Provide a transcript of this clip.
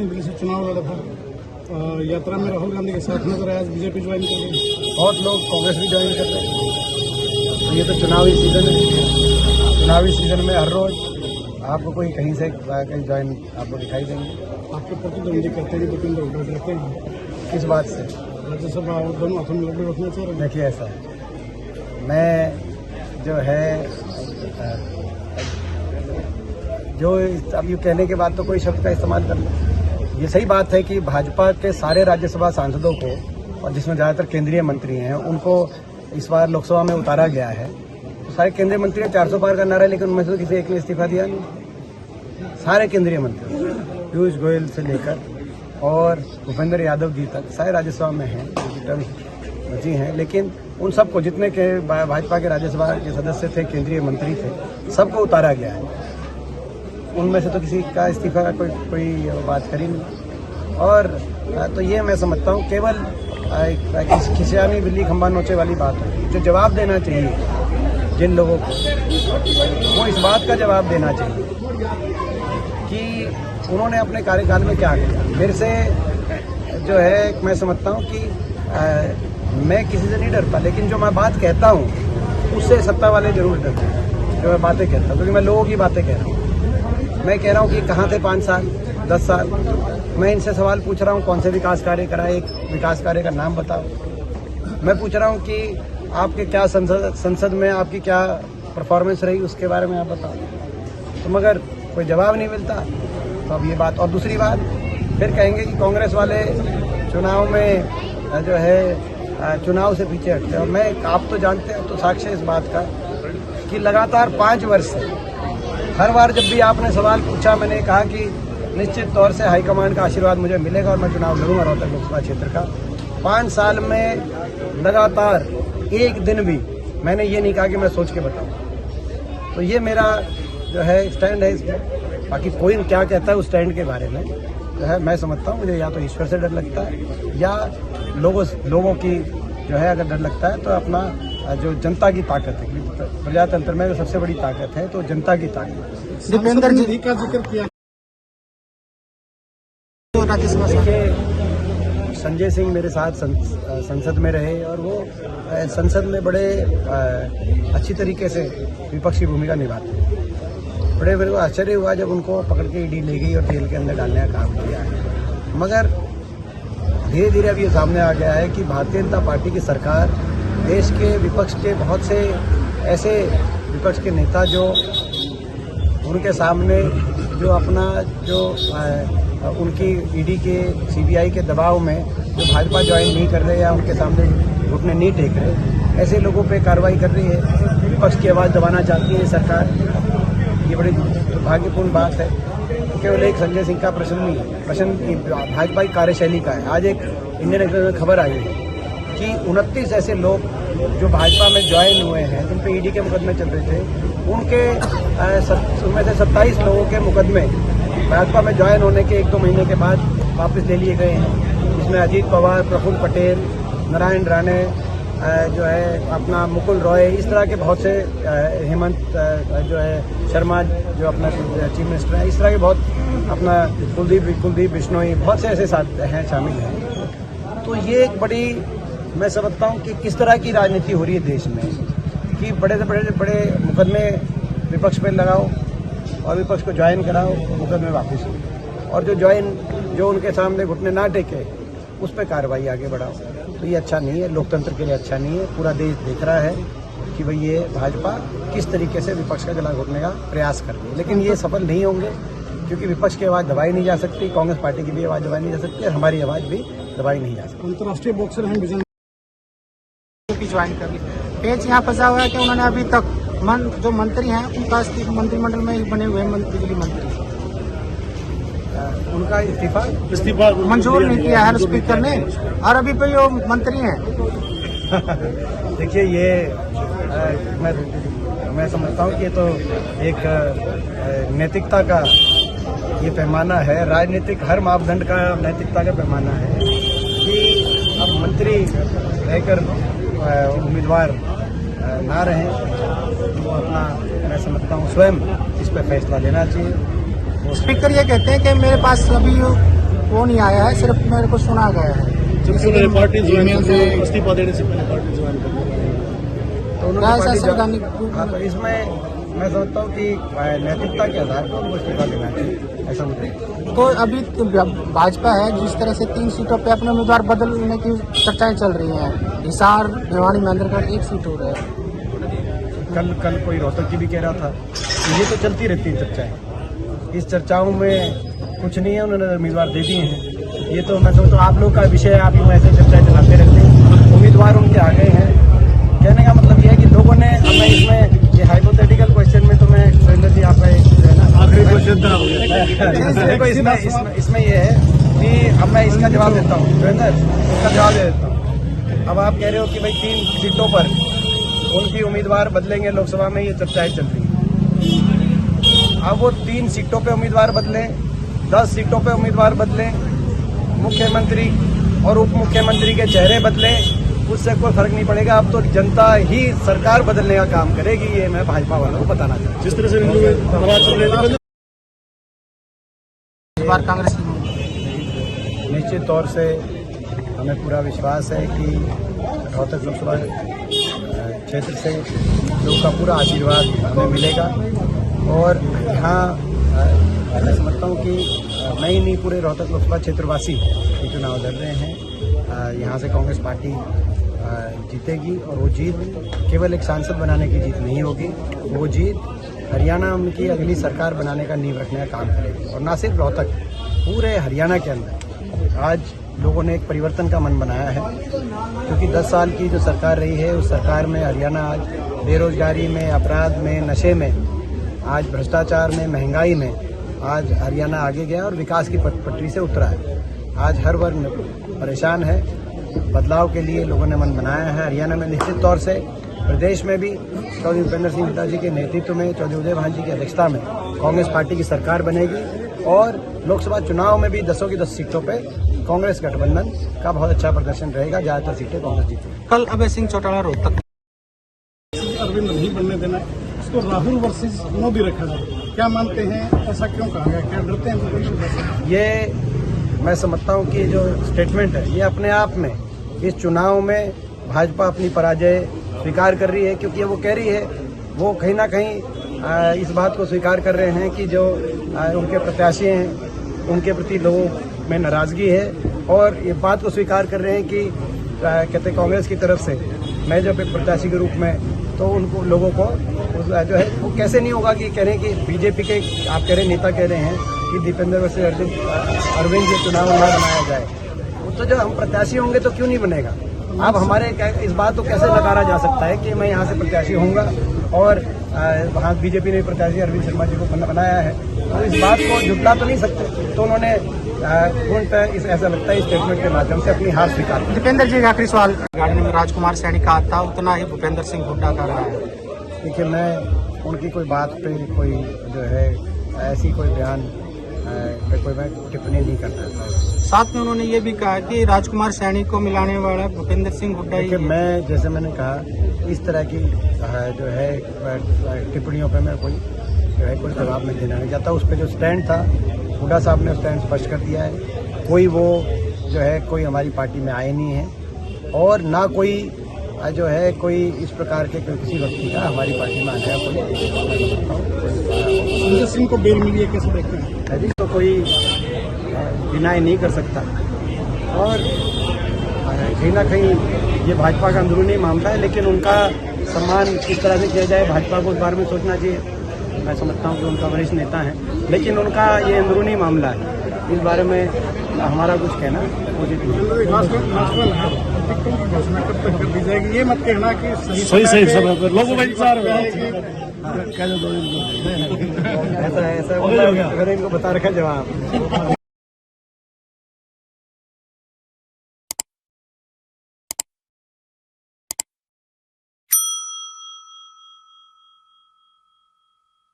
दिल्ली से चुनाव लड़ा था। यात्रा में राहुल गांधी के साथ नजर आया, बीजेपी ज्वाइन कर गई। बहुत लोग कांग्रेस भी ज्वाइन करते हैं। तो ये तो चुनावी सीजन है। चुनावी सीजन में हर रोज आपको कोई कहीं से कहीं ज्वाइन आपको दिखाई देंगे। आपके प्रतिद्वंदी कहते हैं कि भूपेंद्र हुड्डा रहते हैं। किस बात से? राज्यसभा और दोनों हाथों में लड्डू रखना चाह रहे हैं। देखिए, ऐसा है, मैं जो है जो अब ये कहने के बाद तो कोई शब्द का इस्तेमाल कर लो। ये सही बात है कि भाजपा के सारे राज्यसभा सांसदों को, और जिसमें ज़्यादातर केंद्रीय मंत्री हैं, उनको इस बार लोकसभा में उतारा गया है। तो सारे केंद्रीय मंत्री 400 पार का नारा है, लेकिन उनमें से किसी एक ने इस्तीफा दिया नहीं। सारे केंद्रीय मंत्री, पीयूष गोयल से लेकर और भूपेंद्र यादव जी तक सारे राज्यसभा में हैं, टर्म बची हैं। लेकिन उन सबको, जितने के भाजपा के राज्यसभा के सदस्य थे, केंद्रीय मंत्री थे, सबको उतारा गया है। उनमें से तो किसी का इस्तीफा का कोई बात करी नहीं। और तो ये मैं समझता हूँ केवल खिसियानी बिल्ली खंबा नोचे वाली बात है। जो जवाब देना चाहिए जिन लोगों को, वो इस बात का जवाब देना चाहिए कि उन्होंने अपने कार्यकाल में क्या किया। मेरे से जो है, मैं समझता हूँ कि मैं किसी से नहीं डरता, लेकिन जो मैं बात कहता हूँ उससे सत्ता वाले जरूर डरते हैं। जो मैं बातें कहता हूँ, क्योंकि मैं लोगों की बातें कह रहा हूँ। मैं कह रहा हूँ कि कहाँ थे 5 साल 10 साल। मैं इनसे सवाल पूछ रहा हूँ कौन से विकास कार्य कराए, एक विकास कार्य का नाम बताओ। मैं पूछ रहा हूँ कि आपके क्या संसद में आपकी क्या परफॉर्मेंस रही, उसके बारे में आप बताओ। तो मगर कोई जवाब नहीं मिलता। तो अब ये बात, और दूसरी बात फिर कहेंगे कि कांग्रेस वाले चुनाव में जो है चुनाव से पीछे हटते हैं। और मैं, आप तो जानते हैं, तो साक्ष्य इस बात का कि लगातार 5 वर्ष से हर बार जब भी आपने सवाल पूछा, मैंने कहा कि निश्चित तौर से हाईकमान का आशीर्वाद मुझे मिलेगा और मैं चुनाव लड़ूंगा रोहतक लोकसभा क्षेत्र का। 5 साल में लगातार एक दिन भी मैंने ये नहीं कहा कि मैं सोच के बताऊं। तो ये मेरा जो है स्टैंड है इसमें। बाकी कोई क्या कहता है उस स्टैंड के बारे में, जो है मैं समझता हूँ, मुझे या तो ईश्वर से डर लगता है या लोगों की जो है अगर डर लगता है तो अपना जो जनता की ताकत है, प्रजातंत्र में जो सबसे बड़ी ताकत है तो जनता की ताकत। दीपेंद्र जी का जिक्र किया। देखिए, संजय सिंह मेरे साथ संसद में रहे और वो संसद में बड़े अच्छी तरीके से विपक्षी भूमिका निभाते हैं। बड़े मेरे को आश्चर्य हुआ जब उनको पकड़ के ईडी ले गई और जेल के अंदर डालने का काम किया है। मगर धीरे धीरे अब ये सामने आ गया है कि भारतीय जनता पार्टी की सरकार देश के विपक्ष के बहुत से ऐसे विपक्ष के नेता जो उनके सामने जो अपना जो उनकी ईडी के सीबीआई के दबाव में जो भाजपा ज्वाइन नहीं कर रहे या उनके सामने घुटने नहीं टेक रहे, ऐसे लोगों पे कार्रवाई कर रही है। विपक्ष की आवाज़ दबाना चाहती है सरकार। ये बड़ी दुर्भाग्यपूर्ण बात है। केवल एक संजय सिंह का प्रश्न नहीं है, प्रश्न भाजपा की कार्यशैली का है। आज एक इंडियन एक्सप्रेस में खबर आई है कि 29 ऐसे लोग जो भाजपा में ज्वाइन हुए हैं, जिन पे ईडी के मुकदमे चल रहे थे, उनमें से 27 लोगों के मुकदमे भाजपा में ज्वाइन होने के 1-2 महीने के बाद वापस ले लिए गए हैं। इसमें अजीत पवार, प्रफुल्ल पटेल, नारायण राणे, जो है अपना मुकुल रॉय, इस तरह के बहुत से, हेमंत जो है शर्मा जो अपना चीफ मिनिस्टर है, इस तरह के बहुत, अपना कुलदीप बिश्नोई, बहुत से ऐसे साथ हैं, शामिल हैं। तो ये एक बड़ी, मैं समझता हूँ कि किस तरह की राजनीति हो रही है देश में कि बड़े से बड़े मुकदमे विपक्ष पे लगाओ और विपक्ष को ज्वाइन कराओ, मुकदमे वापस हो, और जो उनके सामने घुटने ना टेके उस पर कार्रवाई आगे बढ़ाओ। तो ये अच्छा नहीं है, लोकतंत्र के लिए अच्छा नहीं है। पूरा देश देख रहा है कि भाई ये भाजपा किस तरीके से विपक्ष का गला घोटने का प्रयास कर रही है, लेकिन ये सफल नहीं होंगे क्योंकि विपक्ष की आवाज़ दबाई नहीं जा सकती, कांग्रेस पार्टी की भी आवाज़ दबाई नहीं जा सकती और हमारी आवाज़ भी दबाई नहीं जा सकती। अंतर्राष्ट्रीय बॉक्सर हैं विजन ज्वाइन कर ली। पेच यहाँ फंसा हुआ है कि उन्होंने अभी तक जो मंत्री हैं उनका मंत्रिमंडल में ही बने हुए बिजली मंत्री, उनका इस्तीफा मंजूर नहीं किया है स्पीकर ने, और अभी पे जो मंत्री हैं। देखिए, ये मैं समझता हूँ कि ये तो एक नैतिकता का ये पैमाना है, राजनीतिक हर मापदंड का नैतिकता का पैमाना है कि अब मंत्री रहकर उम्मीदवार ना रहें, तो अपना, मैं समझता हूँ, स्वयं इस पर फैसला लेना चाहिए। स्पीकर ये कहते हैं कि मेरे पास अभी वो नहीं आया है, सिर्फ मेरे को सुना गया है। पार्टी ज्वाइन से इस्तीफा देने से पहले पार्टी ज्वाइन कर तो उन्होंने ऐसा पार्टी संवैधानिक हाँ, तो इसमें मैं समझता हूँ कि नैतिकता के आधार पर उनको इस्तीफा देना चाहिए, ऐसा मुझे। तो अभी तो भाजपा है, जिस तरह से 3 सीटों पे अपने उम्मीदवार बदलने की चर्चाएं चल रही हैं। हिसार, भिवानी, महेंद्रगढ़ 1 सीट हो रहा है। कल कोई रोहतक की भी कह रहा था। ये तो चलती रहती है चर्चाएं। इस चर्चाओं में कुछ नहीं है, उन्होंने उम्मीदवार दे दिए हैं। ये तो मैं समझता हूँ आप लोग का विषय है, आप यूँ ऐसे चर्चाएं चलाते रहते हैं। उम्मीदवार उनके आ गए हैं। कहने का मतलब यह है कि लोगों ने, अब मैं इसमें ये हाइपोथेटिकल क्वेश्चन में तो मैं सुरेंद्र जी आपका एक जो है ना आखिरी क्वेश्चन था देखो इसमें ये है कि अब मैं इसका जवाब देता हूँ सुरेंद्र, इसका जवाब दे देता हूँ। अब आप कह रहे हो कि भाई 3 सीटों पर उनकी उम्मीदवार बदलेंगे, लोकसभा में ये चर्चाएं चल रही है। अब वो 3 सीटों पे उम्मीदवार बदलें, 10 सीटों पे उम्मीदवार बदलें, मुख्यमंत्री और उप मुख्यमंत्री के चेहरे बदलें, उससे कोई फर्क नहीं पड़ेगा। अब तो जनता ही सरकार बदलने का काम करेगी, ये मैं भाजपा वालों को बताना चाहता हूँ। जिस तरह से आवाज चल रही थी, इस बार कांग्रेस की निश्चित तौर से हमें पूरा विश्वास है कि रोहतक लोकसभा क्षेत्र से लोगों का पूरा आशीर्वाद हमें मिलेगा। और यहाँ मैं समझता हूँ कि मैं ही नहीं, पूरे रोहतक लोकसभा क्षेत्रवासी ये चुनाव लड़ रहे हैं। यहाँ से कांग्रेस पार्टी जीतेगी और वो जीत केवल एक सांसद बनाने की जीत नहीं होगी, वो जीत हरियाणा की अगली सरकार बनाने का नींव रखने का काम करेगी। और ना सिर्फ रोहतक, पूरे हरियाणा के अंदर आज लोगों ने एक परिवर्तन का मन बनाया है, क्योंकि 10 साल की जो सरकार रही है उस सरकार में हरियाणा आज बेरोजगारी में, अपराध में, नशे में, आज भ्रष्टाचार में, महंगाई में आज हरियाणा आगे गया और विकास की पटरी से उतरा है। आज हर वर्ग परेशान है। बदलाव के लिए लोगों ने मन बनाया है। हरियाणा में निश्चित तौर से, प्रदेश में भी चौधरी भूपेंद्र सिंह हुड्डा जी के नेतृत्व में, चौधरी उदय भान जी की अध्यक्षता में कांग्रेस पार्टी की सरकार बनेगी और लोकसभा चुनाव में भी 10 की 10 सीटों पे कांग्रेस गठबंधन का बहुत अच्छा प्रदर्शन रहेगा, ज्यादातर सीटें कांग्रेस जीतेगी। कल अभय सिंह चौटाला रोहतक अरविंद नहीं बनने देना है, इसको राहुल वर्सेस मोदी रखा जाए। क्या मानते हैं, ऐसा क्यों कहा गया, क्या डरते हैं? ये मैं समझता हूँ कि जो स्टेटमेंट है ये अपने आप में, इस चुनाव में भाजपा अपनी पराजय स्वीकार कर रही है, क्योंकि वो कह रही है, वो कहीं ना कहीं इस बात को स्वीकार कर रहे हैं कि जो उनके प्रत्याशी हैं उनके प्रति लोगों में नाराजगी है, और ये बात को स्वीकार कर रहे हैं कि कहते कांग्रेस की तरफ से मैं जब एक प्रत्याशी के रूप में, तो उनको लोगों को जो है वो कैसे नहीं होगा कि कह रहे हैं कि बीजेपी के आप कह रहे नेता कह रहे हैं कि दीपेंद्र वर्सेस अरविंद ये चुनाव ना बनाया जाए। वो तो जब हम प्रत्याशी होंगे तो क्यों नहीं बनेगा। अब हमारे इस बात को कैसे नकारा जा सकता है कि मैं यहाँ से प्रत्याशी होऊंगा और वहाँ बीजेपी ने प्रत्याशी अरविंद शर्मा जी को बनाया है, तो इस बात को झुटला तो नहीं सकते। तो उन्होंने ऐसा लगता है इस स्टेटमेंट के माध्यम से अपनी हार स्वीकार। दीपेंद्र जी का आखिरी सवाल, गाड़ी में राजकुमार सैनी का था, उतना ही भूपेंद्र सिंह हुड्डा का रहा है। देखिए, मैं उनकी कोई बात पे कोई जो है ऐसी कोई बयान कोई मैं टिप्पणी नहीं करता। साथ में उन्होंने ये भी कहा कि राजकुमार सैनी को मिलाने वाला भूपेंद्र सिंह हुड्डा ही है। मैं जैसे मैंने कहा, इस तरह की जो है टिप्पणियों पे मैं कोई जो है कोई जवाब नहीं देना चाहता। उस पर जो स्टैंड था, हुड्डा साहब ने स्टैंड स्पष्ट कर दिया है। कोई वो जो है कोई हमारी पार्टी में आए नहीं है, और ना कोई जो है कोई इस प्रकार के किसी व्यक्ति का हमारी पार्टी में आने का संजय सिंह को बेल मिली है, कैसे देखते हैं? तो कोई डिनाई नहीं कर सकता, और कहीं ना कहीं ये भाजपा का अंदरूनी मामला है, लेकिन उनका सम्मान किस तरह से किया जाए भाजपा को उस बारे में सोचना चाहिए। मैं समझता हूँ कि उनका वरिष्ठ नेता है, लेकिन उनका ये अंदरूनी मामला है, इस बारे में हमारा कुछ कहना उचित कर दी जाएगी। ये मत कहना कि सही समय पर लोगों में ऐसा अगर इनको बता रखा जवाब।